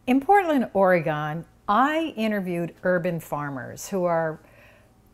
In Portland, Oregon, I interviewed urban farmers who are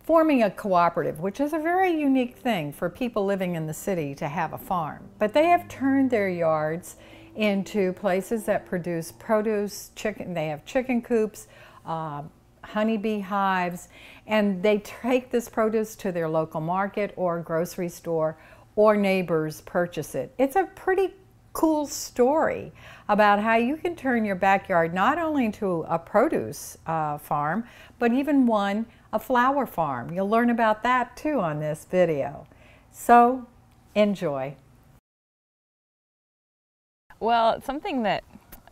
forming a cooperative, which is a very unique thing for people living in the city to have a farm. But they have turned their yards into places that produce produce, chicken. They have chicken coops, honeybee hives, and they take this produce to their local market or grocery store, or neighbors purchase it. It's a pretty cool story about how you can turn your backyard not only into a produce farm, but even a flower farm. You'll learn about that too on this video. So enjoy. Well, it's something that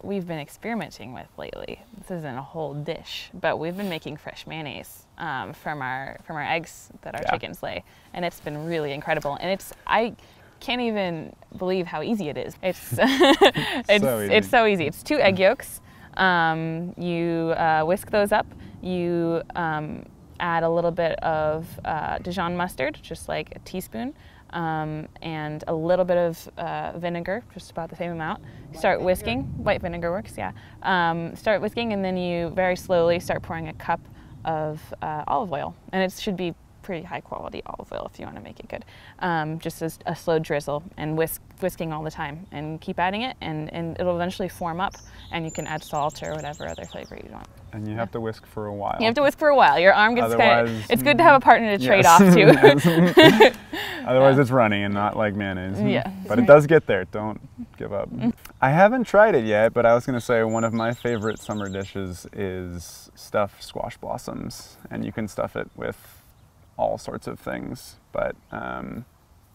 we've been experimenting with lately. This isn't a whole dish, but we've been making fresh mayonnaise from our eggs that our chickens lay, and it's been really incredible. And I can't even believe how easy it is. It's it's so easy. It's 2 egg yolks. You whisk those up. You add a little bit of Dijon mustard, just like a teaspoon, and a little bit of vinegar, just about the same amount. Start whisking. White vinegar works, yeah. Start whisking, and then you very slowly start pouring a cup of olive oil, and it should be pretty high quality olive oil if you want to make it good. Just a slow drizzle, and whisking all the time, and keep adding it, and it'll eventually form up, and you can add salt or whatever other flavor you want. And you have to whisk for a while. You have to whisk for a while. Your arm gets kind of, it's good to have a partner to trade off too. Otherwise it's runny and not like mayonnaise. Yeah. But it does get there. Don't give up. I haven't tried it yet, but I was going to say one of my favorite summer dishes is stuffed squash blossoms. And you can stuff it with all sorts of things, but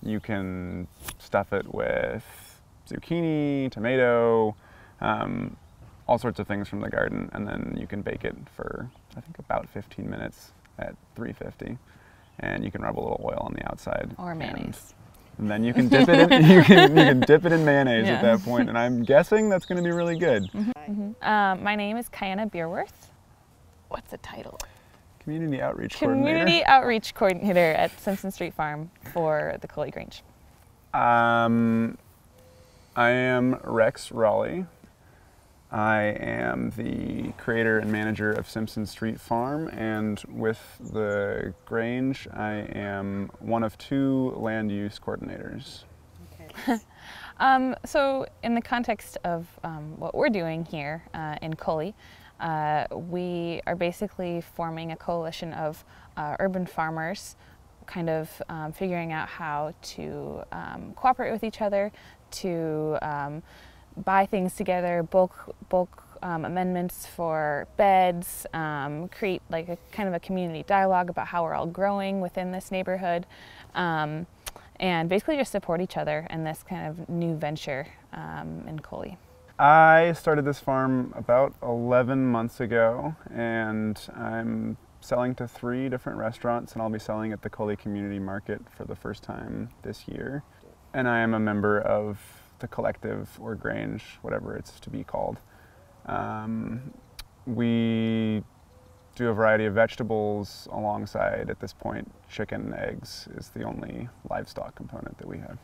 you can stuff it with zucchini, tomato, all sorts of things from the garden, and then you can bake it for, I think, about 15 minutes at 350, and you can rub a little oil on the outside. Or mayonnaise. And then you can dip it in, you can dip it in mayonnaise at that point, and I'm guessing that's going to be really good. My name is Kiana Beerworth. What's the title? Community Outreach Coordinator. Community Outreach Coordinator at Simpson Street Farm for the Coley Grange. I am Rex Raleigh. I am the creator and manager of Simpson Street Farm, and with the Grange, I am one of 2 land use coordinators. Okay. So in the context of what we're doing here in Coley, we are basically forming a coalition of urban farmers, kind of figuring out how to cooperate with each other, to buy things together, bulk amendments for beds, create like a kind of a community dialogue about how we're all growing within this neighborhood, and basically just support each other in this kind of new venture in Coley. I started this farm about 11 months ago, and I'm selling to 3 different restaurants, and I'll be selling at the Coley Community Market for the first time this year. And I am a member of the collective, or Grange, whatever it's to be called. We do a variety of vegetables alongside, at this point, chicken and eggs is the only livestock component that we have.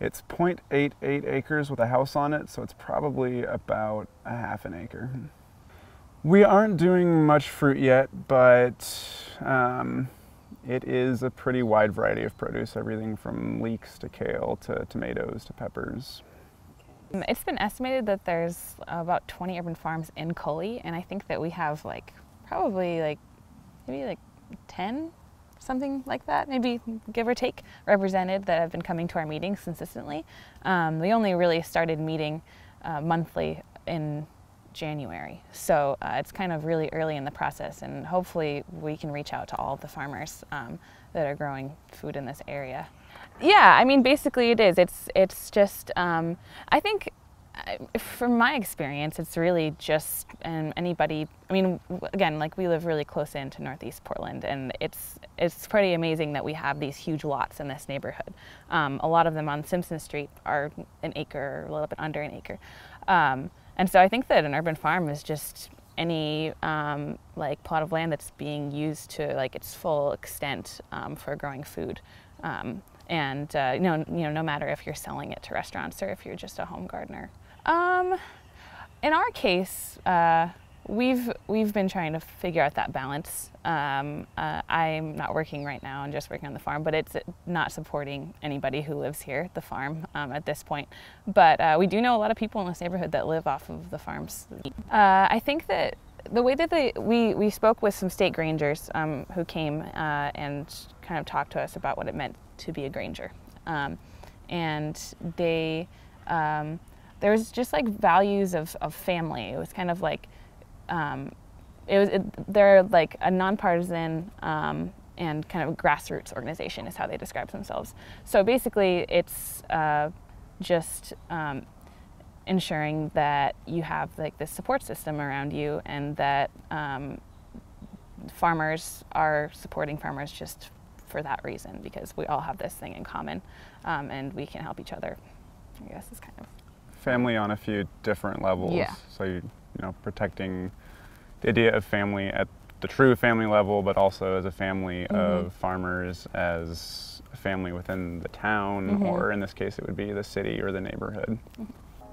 It's 0.88 acres with a house on it, so it's probably about a half an acre. We aren't doing much fruit yet, but it is a pretty wide variety of produce, everything from leeks to kale to tomatoes to peppers. It's been estimated that there's about 20 urban farms in Coley, and I think that we have probably maybe 10, something like that, maybe give or take, represented that have been coming to our meetings consistently. We only really started meeting monthly in January, so it's kind of really early in the process, and hopefully we can reach out to all of the farmers that are growing food in this area. Yeah, I mean, basically it is. It's just, I think, from my experience, it's really just anybody. I mean, again, we live really close into Northeast Portland, and it's pretty amazing that we have these huge lots in this neighborhood. A lot of them on Simpson Street are an acre, or a little bit under an acre, and so I think that an urban farm is just any plot of land that's being used to its full extent for growing food. And no matter if you're selling it to restaurants or if you're just a home gardener. in our case, we've been trying to figure out that balance. I'm not working right now and just working on the farm, but it's not supporting anybody who lives here, the farm, at this point. But we do know a lot of people in this neighborhood that live off of the farms. I think that the way that we spoke with some state grangers who came and kind of talked to us about what it meant to be a Granger. And they, there was just like values of family. It was kind of like, they're like a nonpartisan and kind of grassroots organization is how they describe themselves. So basically it's just ensuring that you have like this support system around you, and that farmers are supporting farmers just for that reason, because we all have this thing in common, and we can help each other. I guess is kind of family on a few different levels. Yeah. So you know, protecting the idea of family at the true family level, but also as a family of farmers, as a family within the town, or in this case it would be the city or the neighborhood.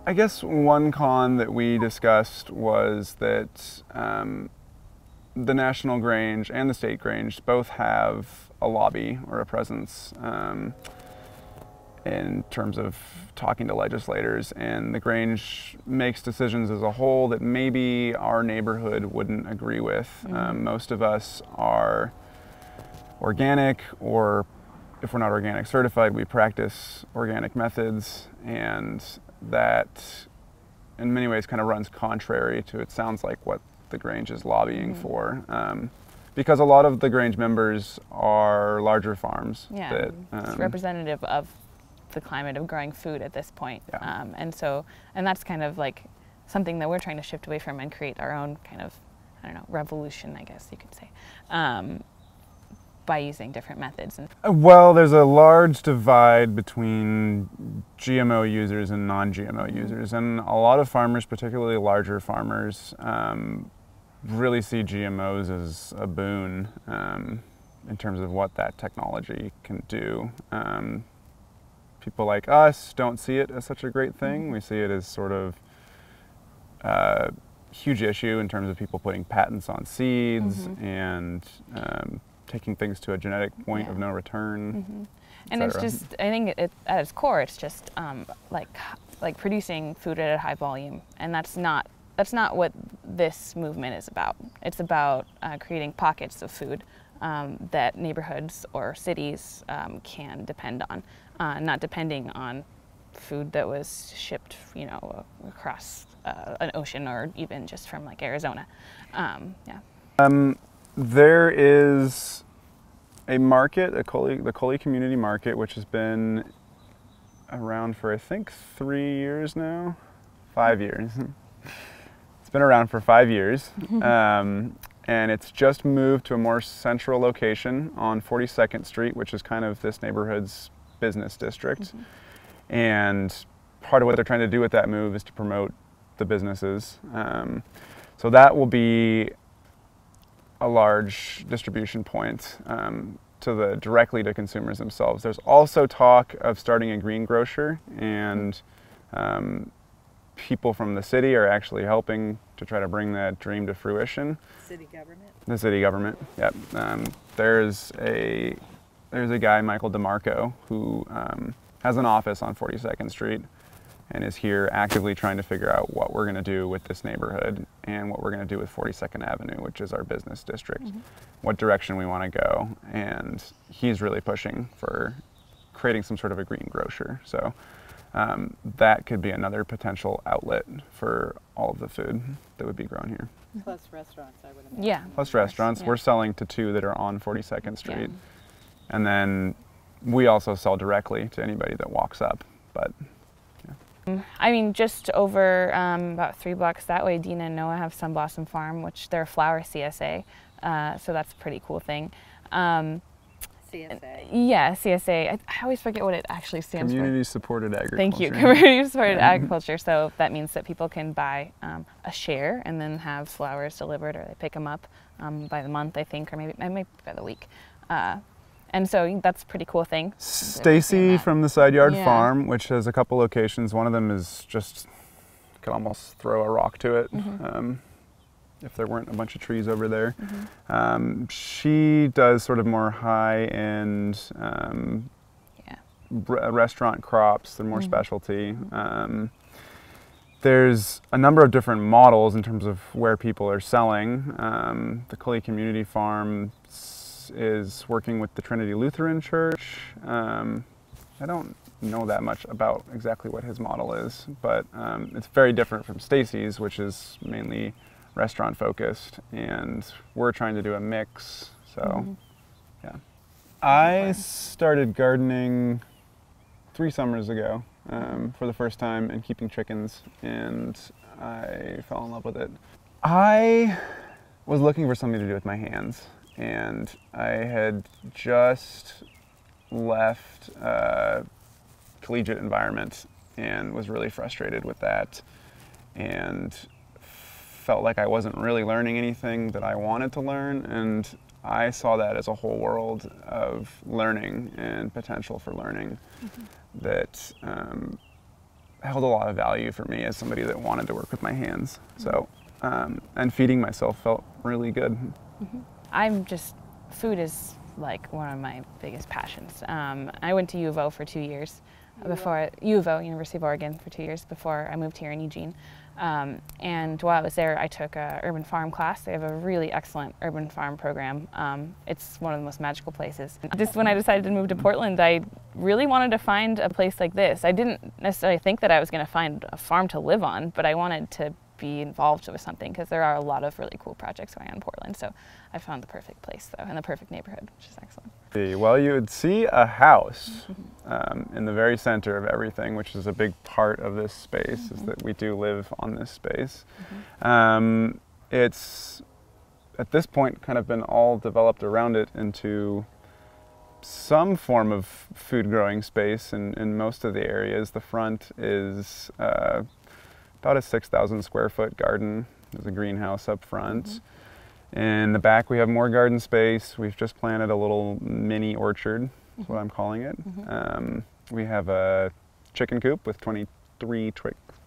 I guess one con that we discussed was that the National Grange and the State Grange both have a lobby or a presence in terms of talking to legislators, and the Grange makes decisions as a whole that maybe our neighborhood wouldn't agree with. Most of us are organic, or if we're not organic certified, we practice organic methods, and that in many ways kind of runs contrary to, it sounds like, what the Grange is lobbying for. Because a lot of the Grange members are larger farms. Yeah, that, it's representative of the climate of growing food at this point. Yeah. And that's kind of like something that we're trying to shift away from and create our own kind of, I don't know, revolution, I guess you could say, by using different methods. Well, there's a large divide between GMO users and non-GMO users, and a lot of farmers, particularly larger farmers, really see GMOs as a boon in terms of what that technology can do. People like us don't see it as such a great thing. We see it as sort of a huge issue in terms of people putting patents on seeds and taking things to a genetic point of no return. And it's just, I think at its core, it's just like producing food at a high volume, and that's not what this movement is about. It's about creating pockets of food that neighborhoods or cities can depend on, not depending on food that was shipped, you know, across an ocean, or even just from like Arizona. There is a market, the Coley Community Market, which has been around for I think 3 years now, 5 years. It's been around for 5 years, and it's just moved to a more central location on 42nd Street, which is kind of this neighborhood's business district. And part of what they're trying to do with that move is to promote the businesses. So that will be a large distribution point directly to consumers themselves. There's also talk of starting a green grocer, and people from the city are actually helping to try to bring that dream to fruition. City government? The city government, yep. There's a guy, Michael DeMarco, who has an office on 42nd Street and is here actively trying to figure out what we're going to do with this neighborhood and what we're going to do with 42nd Avenue, which is our business district, what direction we want to go. And he's really pushing for creating some sort of a green grocer. So that could be another potential outlet for all of the food that would be grown here. Plus restaurants, I would imagine. Yeah. Plus restaurants. Yeah. We're selling to 2 that are on 42nd Street. And then we also sell directly to anybody that walks up. But I mean, just over about 3 blocks that way, Dina and Noah have Sun Blossom Farm, which they're flower CSA, so that's a pretty cool thing. CSA? Yeah, CSA. I always forget what it actually stands for. Community Supported Agriculture. Thank you, Community Supported Agriculture. So that means that people can buy a share and then have flowers delivered, or they pick them up by the month, I think, or maybe by the week. And so that's a pretty cool thing. Stacy from the Side Yard Farm, which has a couple locations. One of them is just could almost throw a rock to it if there weren't a bunch of trees over there. She does sort of more high-end restaurant crops. They're more specialty. There's a number of different models in terms of where people are selling. The Coley Community Farm is working with the Trinity Lutheran Church. I don't know that much about exactly what his model is, but it's very different from Stacy's, which is mainly restaurant focused, and we're trying to do a mix. So yeah, I started gardening 3 summers ago for the first time, and keeping chickens, and I fell in love with it. I was looking for something to do with my hands, and I had just left a collegiate environment and was really frustrated with that, and felt like I wasn't really learning anything that I wanted to learn, and I saw that as a whole world of learning and potential for learning that held a lot of value for me as somebody that wanted to work with my hands. So, and feeding myself felt really good. Food is like one of my biggest passions. I went to U of O for 2 years before, U of O, University of Oregon, for 2 years before I moved here in Eugene. And while I was there, I took an urban farm class. They have a really excellent urban farm program. It's one of the most magical places. Just when I decided to move to Portland, I really wanted to find a place like this. I didn't necessarily think that I was going to find a farm to live on, but I wanted to be involved with something because there are a lot of really cool projects going on in Portland. So I found the perfect place, though, and the perfect neighborhood, which is excellent. Well, you would see a house in the very center of everything, which is a big part of this space, is that we do live on this space. It's, at this point, kind of been all developed around it into some form of food growing space in most of the areas. The front is about a 6,000 square foot garden. There's a greenhouse up front. In the back we have more garden space. We've just planted a little mini orchard, is what I'm calling it. We have a chicken coop with 23 chickens,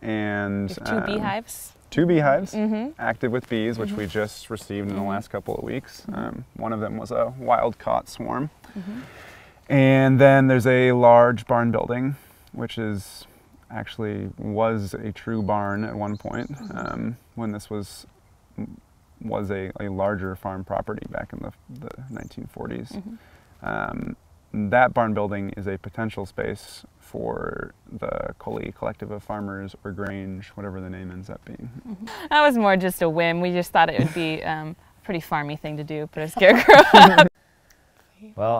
and 2 beehives. 2 beehives, active with bees, which we just received in the last couple of weeks. One of them was a wild-caught swarm. And then there's a large barn building, which was a true barn at one point, when this was a larger farm property back in the 1940s. That barn building is a potential space for the Coley Collective of Farmers, or Grange, whatever the name ends up being. That was more just a whim. We just thought it would be a pretty farmy thing to do, put a scarecrow up. Well,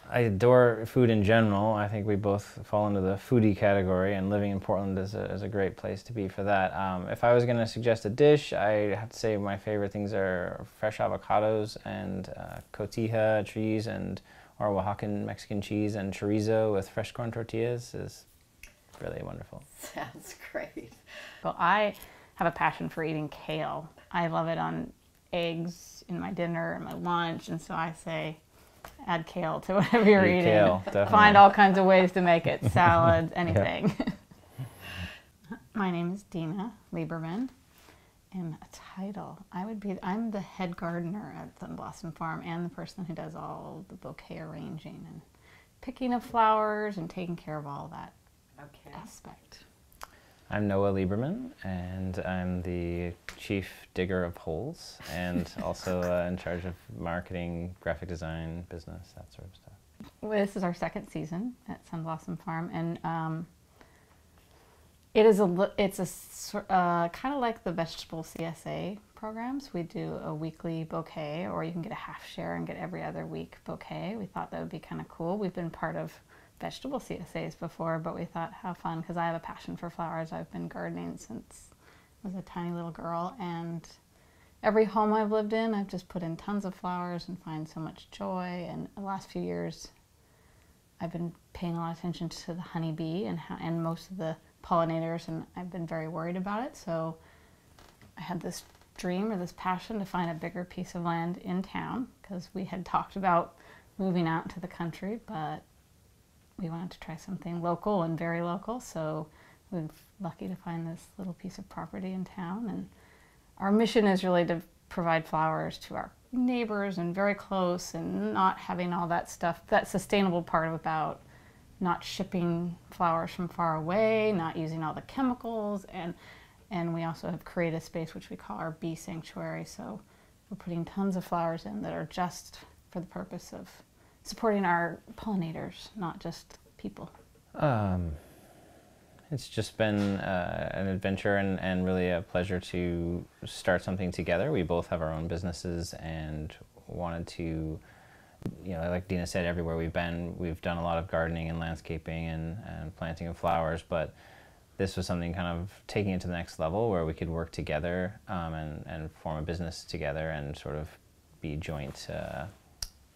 I adore food in general. I think we both fall into the foodie category, and living in Portland is a great place to be for that. If I was going to suggest a dish, I have to say my favorite things are fresh avocados and cotija cheese, or Oaxacan Mexican cheese, and chorizo with fresh corn tortillas is really wonderful. Sounds great. Well, I have a passion for eating kale. I love it on eggs in my dinner and my lunch, and so I say add kale to whatever you're eating. Kale, definitely. Find all kinds of ways to make it, salads, anything. My name is Dina Lieberman, and a title, I'm the head gardener at Sun Blossom Farm, and the person who does all the bouquet arranging and picking of flowers and taking care of all that aspect. I'm Noah Lieberman, and I'm the chief digger of holes, and also in charge of marketing, graphic design, business, that sort of stuff. Well, this is our 2nd season at Sun Blossom Farm, and it's kind of like the vegetable CSA programs. We do a weekly bouquet, or you can get a half share and get every other week bouquet. We thought that would be kind of cool. We've been part of vegetable CSAs before, but we thought how fun, because I have a passion for flowers. I've been gardening since I was a tiny little girl, and every home I've lived in, I've just put in tons of flowers and find so much joy. And the last few years, I've been paying a lot of attention to the honeybee and most of the pollinators, and I've been very worried about it. So I had this dream, or this passion, to find a bigger piece of land in town, because we had talked about moving out to the country, but we wanted to try something local and very local, so we're lucky to find this little piece of property in town. And our mission is really to provide flowers to our neighbors and very close, and not having all that stuff, that sustainable part about not shipping flowers from far away, not using all the chemicals, and we also have created a space which we call our bee sanctuary. So we're putting tons of flowers in that are just for the purpose of supporting our pollinators, not just people. It's just been an adventure and really a pleasure to start something together. We both have our own businesses and wanted to, you know, like Dina said, everywhere we've been, we've done a lot of gardening and landscaping and planting of flowers, but this was something kind of taking it to the next level where we could work together and form a business together and sort of be joint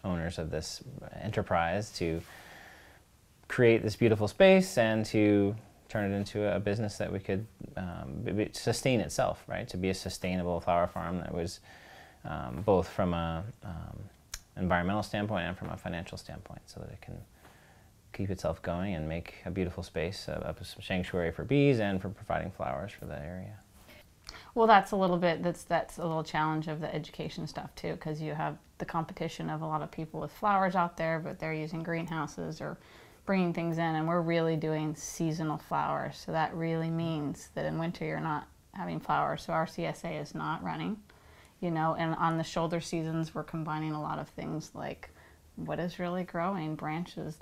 owners of this enterprise to create this beautiful space and to turn it into a business that we could sustain itself, right? To be a sustainable flower farm that was both from a environmental standpoint and from a financial standpoint, so that it can keep itself going and make a beautiful space, a sanctuary for bees and for providing flowers for the area. Well, that's a little bit, that's a little challenge of the education stuff too, because you have the competition of a lot of people with flowers out there, but they're using greenhouses or bringing things in, and we're really doing seasonal flowers. So that really means that in winter you're not having flowers. So our CSA is not running, you know, and on the shoulder seasons we're combining a lot of things like what is really growing, branches,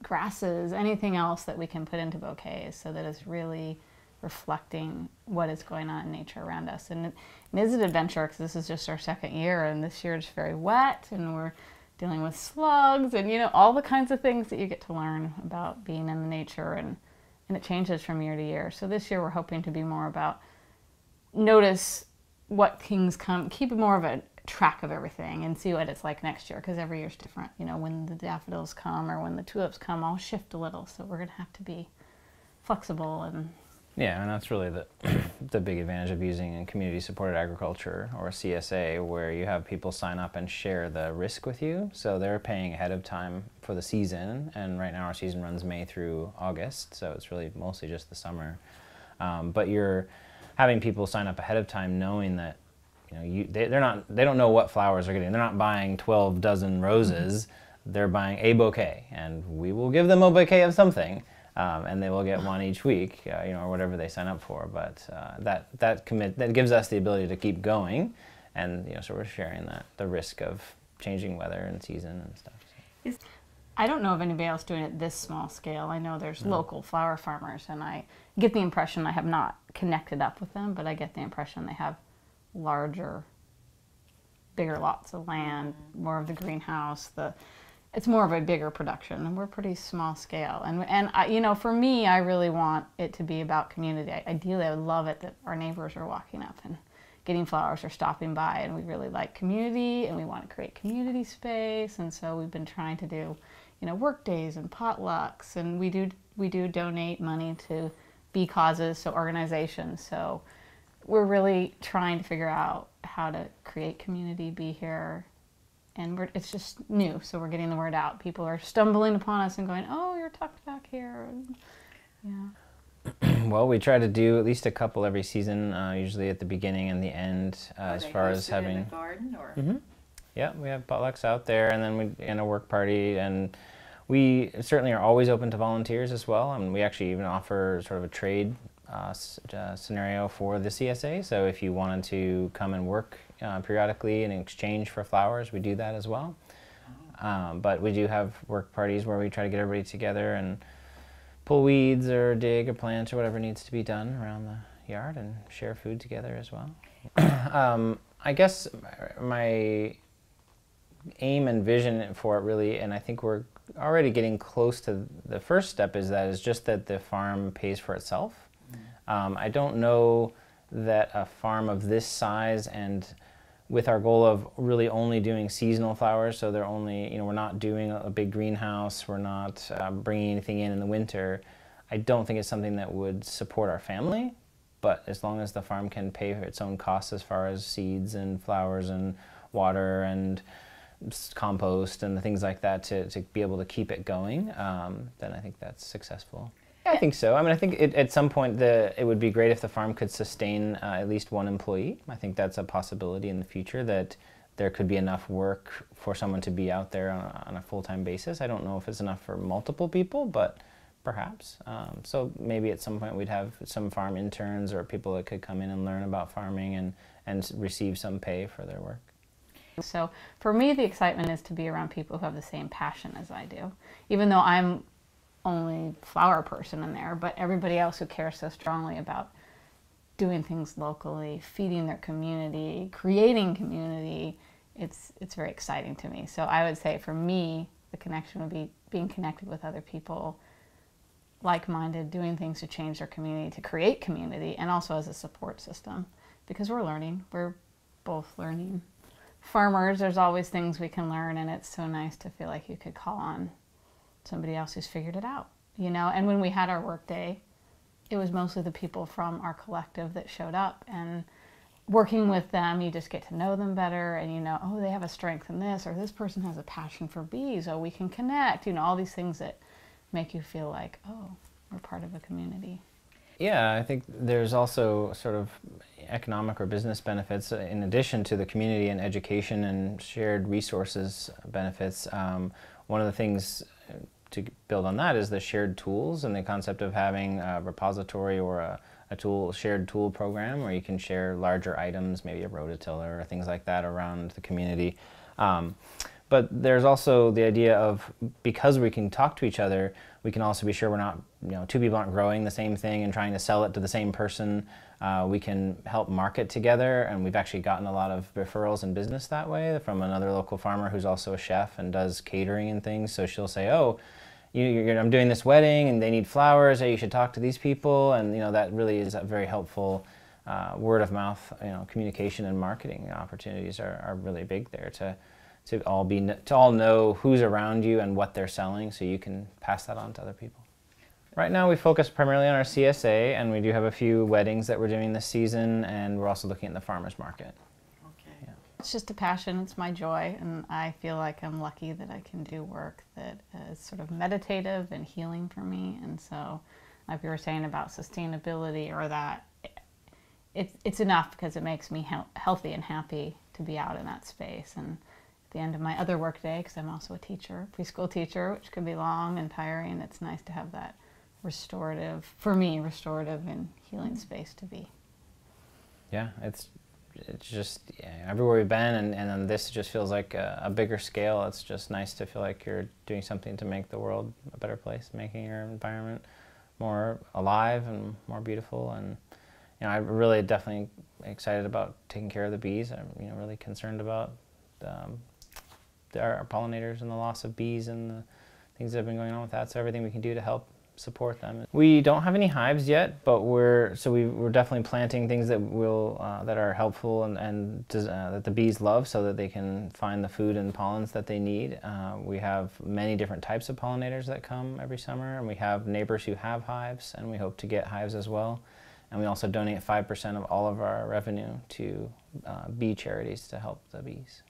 grasses, anything else that we can put into bouquets so that it's really reflecting what is going on in nature around us. And it is an adventure because this is just our second year, and this year is very wet and we're dealing with slugs and, you know, all the kinds of things that you get to learn about being in the nature, and it changes from year to year. So this year we're hoping to be more about notice what things come, keep more of a track of everything and see what it's like next year, because every year's different. You know, when the daffodils come or when the tulips come, I'll shift a little, so we're going to have to be flexible. And yeah, and that's really the big advantage of using a community-supported agriculture or a CSA, where you have people sign up and share the risk with you. So they're paying ahead of time for the season, and right now our season runs May through August, so it's really mostly just the summer. But you're having people sign up ahead of time knowing that, you know, they don't know what flowers they're getting. They're not buying 12 dozen roses. They're buying a bouquet, and we will give them a bouquet of something. And they will get one each week, you know, or whatever they sign up for. But that gives us the ability to keep going, and, you know, so we're sharing the risk of changing weather and season and stuff. So. I don't know of anybody else doing it this small scale. I know there's local flower farmers, and I get the impression, I have not connected up with them, but I get the impression they have larger, bigger lots of land, more of the greenhouse, it's more of a bigger production, and we're pretty small scale. And I, you know, for me, I really want it to be about community. Ideally, I would love it that our neighbors are walking up and getting flowers or stopping by, and we really like community, and we want to create community space. And so we've been trying to do, you know, work days and potlucks, and we do donate money to bee causes, so organizations. So we're really trying to figure out how to create community, be here. And it's just new, so we're getting the word out. People are stumbling upon us and going, "Oh, you're tucked back here." Yeah. Well, we try to do at least a couple every season, usually at the beginning and the end, as far as having. In the garden, or? Yeah, we have potlucks out there, and then in a work party, and we certainly are always open to volunteers as well. And we actually even offer sort of a trade scenario for the CSA. So if you wanted to come and work periodically in exchange for flowers, we do that as well. But we do have work parties where we try to get everybody together and pull weeds or dig or plant or whatever needs to be done around the yard, and share food together as well. I guess my aim and vision for it really, and I think we're already getting close to the first step, is just that the farm pays for itself. I don't know that a farm of this size, and with our goal of really only doing seasonal flowers, so they're only, you know, we're not doing a big greenhouse, we're not bringing anything in the winter, I don't think it's something that would support our family. But as long as the farm can pay for its own costs as far as seeds and flowers and water and compost and the things like that to be able to keep it going, then I think that's successful. I think so. I mean, I think at some point it would be great if the farm could sustain at least one employee. I think that's a possibility in the future, that there could be enough work for someone to be out there on a full-time basis. I don't know if it's enough for multiple people, but perhaps. So maybe at some point we'd have some farm interns or people that could come in and learn about farming and receive some pay for their work. So for me, the excitement is to be around people who have the same passion as I do. Even though I'm only flower person in there, but everybody else who cares so strongly about doing things locally, feeding their community, creating community, it's very exciting to me. So I would say for me, the connection would be being connected with other people, like-minded, doing things to change their community, to create community, and also as a support system, because we're learning. We're both learning. Farmers, there's always things we can learn, and it's so nice to feel like you could call on somebody else who's figured it out, you know? And when we had our work day, it was mostly the people from our collective that showed up, and working with them, you just get to know them better, and you know, oh, they have a strength in this, or this person has a passion for bees, oh, we can connect, you know, all these things that make you feel like, oh, we're part of a community. Yeah, I think there's also sort of economic or business benefits in addition to the community and education and shared resources benefits. One of the things to build on that is the shared tools and the concept of having a repository or a shared tool program where you can share larger items, maybe a rototiller or things like that around the community. But there's also the idea of, because we can talk to each other, we can also be sure we're not, you know, two people aren't growing the same thing and trying to sell it to the same person. We can help market together, and we've actually gotten a lot of referrals in business that way from another local farmer who's also a chef and does catering and things. So she'll say, oh, I'm doing this wedding and they need flowers, hey, you should talk to these people, and you know, that really is a very helpful word of mouth, you know, communication and marketing opportunities are really big there to all know who's around you and what they're selling, so you can pass that on to other people. Right now we focus primarily on our CSA, and we do have a few weddings that we're doing this season, and we're also looking at the farmers market. Okay. Yeah. It's just a passion, it's my joy, and I feel like I'm lucky that I can do work that is sort of meditative and healing for me. And so, like we were saying about sustainability, or that, it's enough because it makes me healthy and happy to be out in that space. And the end of my other work day, because I'm also a teacher, preschool teacher, which can be long and tiring. It's nice to have that restorative, for me, restorative and healing space to be. Yeah, it's just, yeah, everywhere we've been, and then this just feels like a bigger scale. It's just nice to feel like you're doing something to make the world a better place, making your environment more alive and more beautiful. And you know, I'm really definitely excited about taking care of the bees. I'm really concerned about our pollinators and the loss of bees and the things that have been going on with that, so everything we can do to help support them. We don't have any hives yet, but we're definitely planting things that that are helpful and that the bees love, so that they can find the food and pollens that they need. We have many different types of pollinators that come every summer, and we have neighbors who have hives, and we hope to get hives as well. And we also donate 5% of all of our revenue to bee charities to help the bees.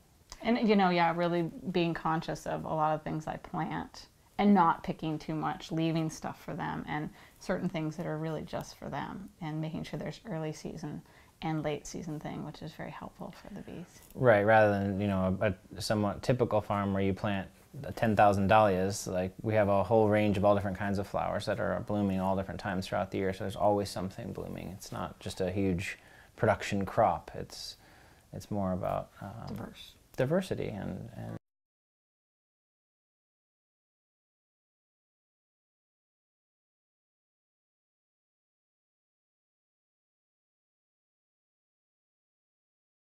And you know, yeah, really being conscious of a lot of things I plant and not picking too much, leaving stuff for them, and certain things that are really just for them, and making sure there's early season and late season thing, which is very helpful for the bees. Right, rather than, you know, a somewhat typical farm where you plant 10,000 dahlias, like we have a whole range of all different kinds of flowers that are blooming all different times throughout the year, so there's always something blooming. It's not just a huge production crop, it's more about diversity and